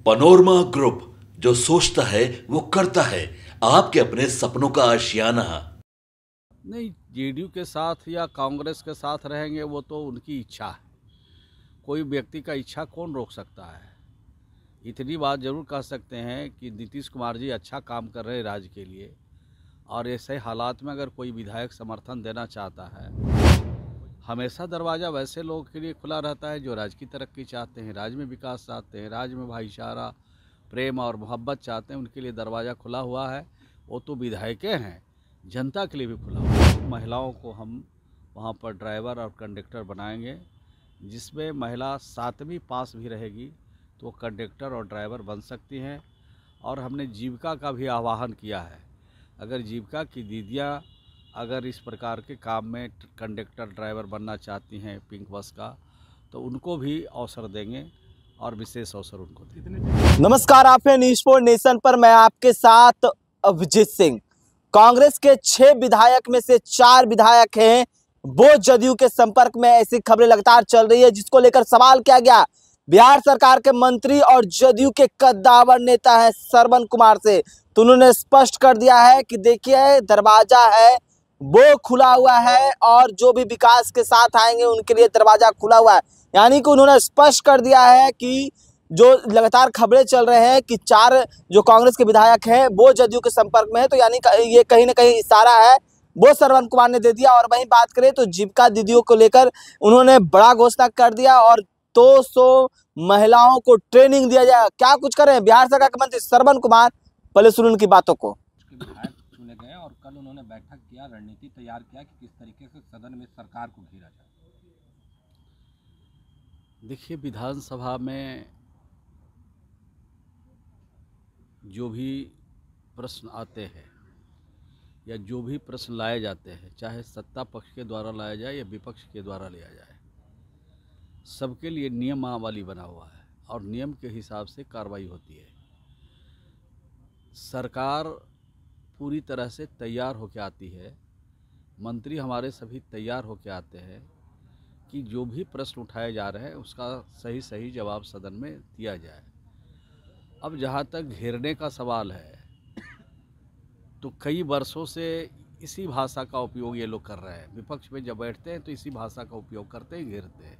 Panorama group, जो सोचता है वो करता है। आपके अपने सपनों का आशियाना। नहीं, जेडीयू के साथ या कांग्रेस के साथ रहेंगे वो तो उनकी इच्छा है। कोई व्यक्ति का इच्छा कौन रोक सकता है। इतनी बात जरूर कह सकते हैं कि नीतीश कुमार जी अच्छा काम कर रहे हैं राज्य के लिए, और ऐसे हालात में अगर कोई विधायक समर्थन देना चाहता है, हमेशा दरवाज़ा वैसे लोगों के लिए खुला रहता है जो राज्य की तरक्की चाहते हैं, राज्य में विकास चाहते हैं, राज्य में भाईचारा, प्रेम और मोहब्बत चाहते हैं। उनके लिए दरवाज़ा खुला हुआ है। वो तो विधायकें हैं, जनता के लिए भी खुला हुआ है। महिलाओं को हम वहाँ पर ड्राइवर और कंडक्टर बनाएंगे, जिसमें महिला 7वीं पास भी रहेगी तो वो कंडक्टर और ड्राइवर बन सकती हैं। और हमने जीविका का भी आह्वान किया है। अगर जीविका की दीदियाँ अगर इस प्रकार के काम में कंडक्टर ड्राइवर बनना चाहती हैं पिंक बस का, तो उनको भी अवसर देंगे और विशेष अवसर उनको देंगे। नमस्कार, आप हैं न्यूज़ 4 नेशन पर। मैं आपके साथ अभिजीत सिंह। कांग्रेस के 6 विधायक में से 4 विधायक हैं वो जदयू के संपर्क में। ऐसी खबरें लगातार चल रही है, जिसको लेकर सवाल किया गया बिहार सरकार के मंत्री और जदयू के कद्दावर नेता है श्रवण कुमार से। तो उन्होंने स्पष्ट कर दिया है कि देखिए, दरवाजा है वो खुला हुआ है और जो भी विकास के साथ आएंगे उनके लिए दरवाजा खुला हुआ है। यानी कि उन्होंने स्पष्ट कर दिया है कि जो लगातार खबरें चल रहे हैं कि 4 जो कांग्रेस के विधायक हैं वो जदयू के संपर्क में है, तो यानी ये कहीं ना कहीं इशारा है वो श्रवण कुमार ने दे दिया। और वहीं बात करें तो जीविका दीदियों को लेकर उन्होंने बड़ा घोषणा कर दिया और 200 महिलाओं को ट्रेनिंग दिया जाएगा। क्या कुछ कर रहे हैं बिहार सरकार के मंत्री श्रवण कुमार, पहले सुन उनकी बातों को। विधायक चुने गए और कल उन्होंने बैठक किया, रणनीति तैयार किया कि किस तरीके से सदन में सरकार को घेरा जाए। देखिए, विधानसभा में जो भी प्रश्न आते हैं या जो भी प्रश्न लाए जाते हैं, चाहे सत्ता पक्ष के द्वारा लाया जाए या विपक्ष के द्वारा लिया जाए, सबके लिए नियमावली बना हुआ है और नियम के हिसाब से कार्रवाई होती है। सरकार पूरी तरह से तैयार होकर आती है, मंत्री हमारे सभी तैयार होकर आते हैं कि जो भी प्रश्न उठाए जा रहे हैं उसका सही सही जवाब सदन में दिया जाए। अब जहाँ तक घेरने का सवाल है, तो कई वर्षों से इसी भाषा का उपयोग ये लोग कर रहे हैं। विपक्ष में जब बैठते हैं तो इसी भाषा का उपयोग करते हैं, घेरते हैं।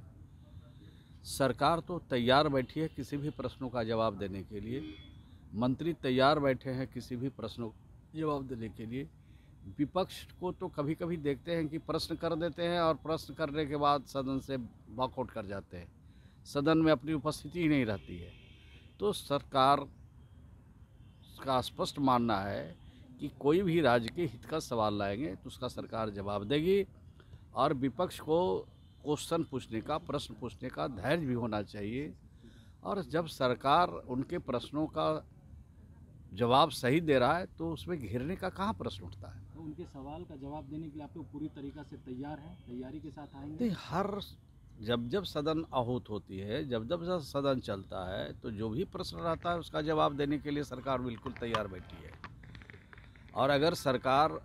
सरकार तो तैयार बैठी है किसी भी प्रश्नों का जवाब देने के लिए, मंत्री तैयार बैठे हैं किसी भी प्रश्नों का जवाब देने के लिए। विपक्ष को तो कभी कभी देखते हैं कि प्रश्न कर देते हैं और प्रश्न करने के बाद सदन से वॉकआउट कर जाते हैं, सदन में अपनी उपस्थिति ही नहीं रहती है। तो सरकार का स्पष्ट मानना है कि कोई भी राज्य के हित का सवाल लाएंगे तो उसका सरकार जवाब देगी, और विपक्ष को क्वेश्चन पूछने का, प्रश्न पूछने का धैर्य भी होना चाहिए। और जब सरकार उनके प्रश्नों का जवाब सही दे रहा है तो उसमें घेरने का कहाँ प्रश्न उठता है। तो उनके सवाल का जवाब देने के लिए आप लोग पूरी तरीक़ा से तैयार हैं, तैयारी के साथ आएंगे। जब सदन आहूत होती है, जब सदन चलता है, तो जो भी प्रश्न रहता है उसका जवाब देने के लिए सरकार बिल्कुल तैयार बैठी है। और अगर सरकार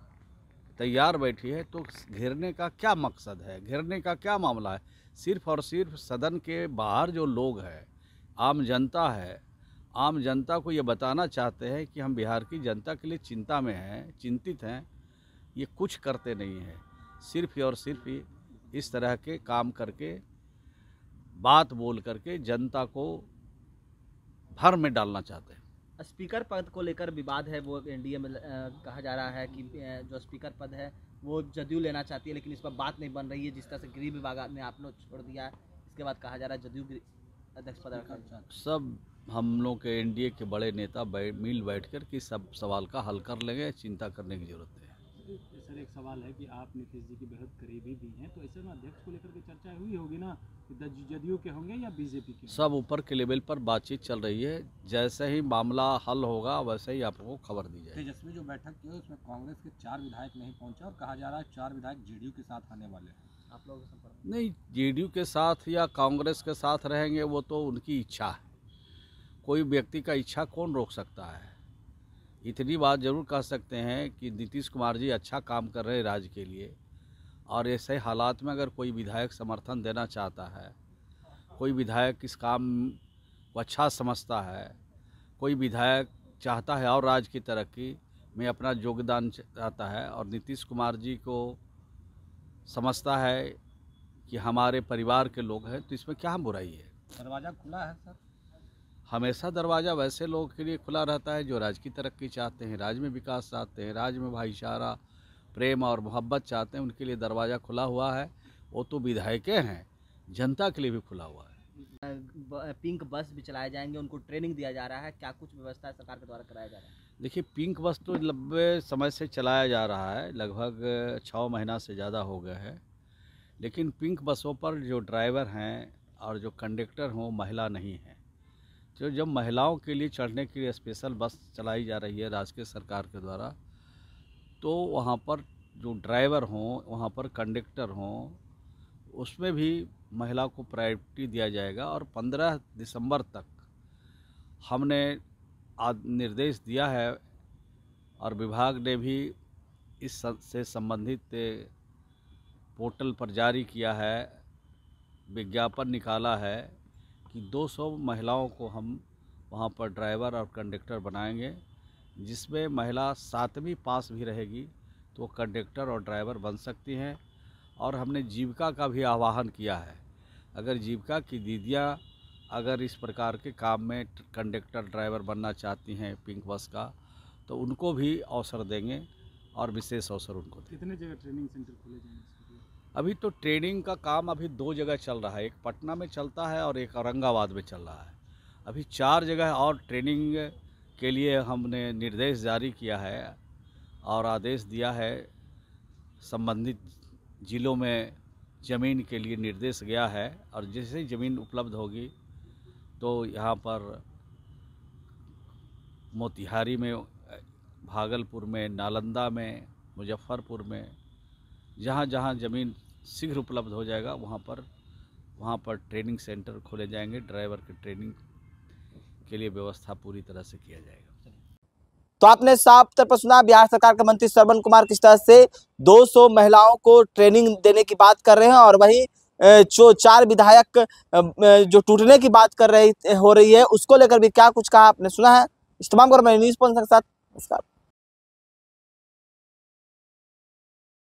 तैयार बैठी है तो घेरने का क्या मकसद है, घेरने का क्या मामला है। सिर्फ और सिर्फ सदन के बाहर जो लोग हैं, आम जनता है, आम जनता को ये बताना चाहते हैं कि हम बिहार की जनता के लिए चिंता में हैं, चिंतित हैं। ये कुछ करते नहीं हैं, सिर्फ और सिर्फ इस तरह के काम करके, बात बोल करके जनता को भर में डालना चाहते हैं। स्पीकर पद को लेकर विवाद है, वो एनडीए में कहा जा रहा है कि जो स्पीकर पद है वो जदयू लेना चाहती है, लेकिन इस पर बात नहीं बन रही है। जिस तरह से गृह विभाग ने आप लोग छोड़ दिया है, इसके बाद कहा जा रहा है जदयू अध्यक्ष पद रखा। सब हम लोग के एनडीए के बड़े नेता मिल बैठकर कि सब सवाल का हल कर लेंगे, चिंता करने की जरूरत है। सर, एक सवाल है कि आप नीतीश जी की बेहद करीबी भी हैं, तो ऐसे में अध्यक्ष को लेकर के चर्चा हुई होगी ना कि जदयू के होंगे या बीजेपी के? सब ऊपर के लेवल पर बातचीत चल रही है, जैसे ही मामला हल होगा वैसे ही आपको खबर दी जाएगी। तेजस्वी जो बैठक की है उसमें कांग्रेस के 4 विधायक नहीं पहुंचे और कहा जा रहा है 4 विधायक जेडीयू के साथ आने वाले हैं। आप लोगों के संपर्क नहीं, जेडीयू के साथ या कांग्रेस के साथ रहेंगे वो तो उनकी इच्छा है। कोई व्यक्ति का इच्छा कौन रोक सकता है। इतनी बात जरूर कह सकते हैं कि नीतीश कुमार जी अच्छा काम कर रहे हैं राज्य के लिए, और ऐसे हालात में अगर कोई विधायक समर्थन देना चाहता है, कोई विधायक इस काम को अच्छा समझता है, कोई विधायक चाहता है और राज्य की तरक्की में अपना योगदान चाहता है और नीतीश कुमार जी को समझता है कि हमारे परिवार के लोग हैं, तो इसमें क्या बुराई है। दरवाज़ा खुला है सर। हमेशा दरवाज़ा वैसे लोगों के लिए खुला रहता है जो राज्य की तरक्की चाहते हैं, राज्य में विकास चाहते हैं, राज्य में भाईचारा, प्रेम और मोहब्बत चाहते हैं, उनके लिए दरवाज़ा खुला हुआ है। वो तो विधायकें हैं, जनता के लिए भी खुला हुआ है। पिंक बस भी चलाए जाएंगे, उनको ट्रेनिंग दिया जा रहा है, क्या कुछ व्यवस्था सरकार के द्वारा कराया जा रहा है? देखिए, पिंक बस तो लंबे समय से चलाया जा रहा है, लगभग 6 महीना से ज़्यादा हो गया है, लेकिन पिंक बसों पर जो ड्राइवर हैं और जो कंडक्टर हों महिला नहीं हैं। तो जब महिलाओं के लिए चढ़ने के लिए स्पेशल बस चलाई जा रही है राज्य सरकार के द्वारा, तो वहाँ पर जो ड्राइवर हों, वहाँ पर कंडक्टर हों, उसमें भी महिला को प्रायोरिटी दिया जाएगा। और 15 दिसंबर तक हमने निर्देश दिया है और विभाग ने भी इस से संबंधित पोर्टल पर जारी किया है, विज्ञापन निकाला है कि 200 महिलाओं को हम वहाँ पर ड्राइवर और कंडक्टर बनाएंगे, जिसमें महिला 7वीं पास भी रहेगी तो वो कंडक्टर और ड्राइवर बन सकती हैं। और हमने जीविका का भी आह्वान किया है, अगर जीविका की दीदियाँ अगर इस प्रकार के काम में कंडक्टर ड्राइवर बनना चाहती हैं पिंक बस का, तो उनको भी अवसर देंगे और विशेष अवसर उनको देंगे। कितने जगह ट्रेनिंग सेंटर खोले जाएंगे इसके लिए? अभी तो ट्रेनिंग का काम अभी 2 जगह चल रहा है, एक पटना में चलता है और एक औरंगाबाद में चल रहा है। अभी 4 जगह और ट्रेनिंग के लिए हमने निर्देश जारी किया है और आदेश दिया है। संबंधित ज़िलों में ज़मीन के लिए निर्देश गया है और जैसे ही ज़मीन उपलब्ध होगी तो यहाँ पर मोतिहारी में, भागलपुर में, नालंदा में, मुजफ्फरपुर में, जहाँ जहाँ ज़मीन शीघ्र उपलब्ध हो जाएगा वहाँ पर ट्रेनिंग सेंटर खोले जाएंगे। ड्राइवर के ट्रेनिंग के लिए व्यवस्था पूरी तरह से किया जाएगा। तो आपने साफ तौर पर सुना, बिहार सरकार के मंत्री श्रवण कुमार किस तरह से 200 महिलाओं को ट्रेनिंग देने की बात कर रहे हैं और वहीं जो 4 विधायक जो टूटने की बात हो रही है उसको लेकर भी क्या कुछ कहा आपने सुना है। इस तमाम को मैं न्यूज़ पॉइंट के साथ नमस्कार।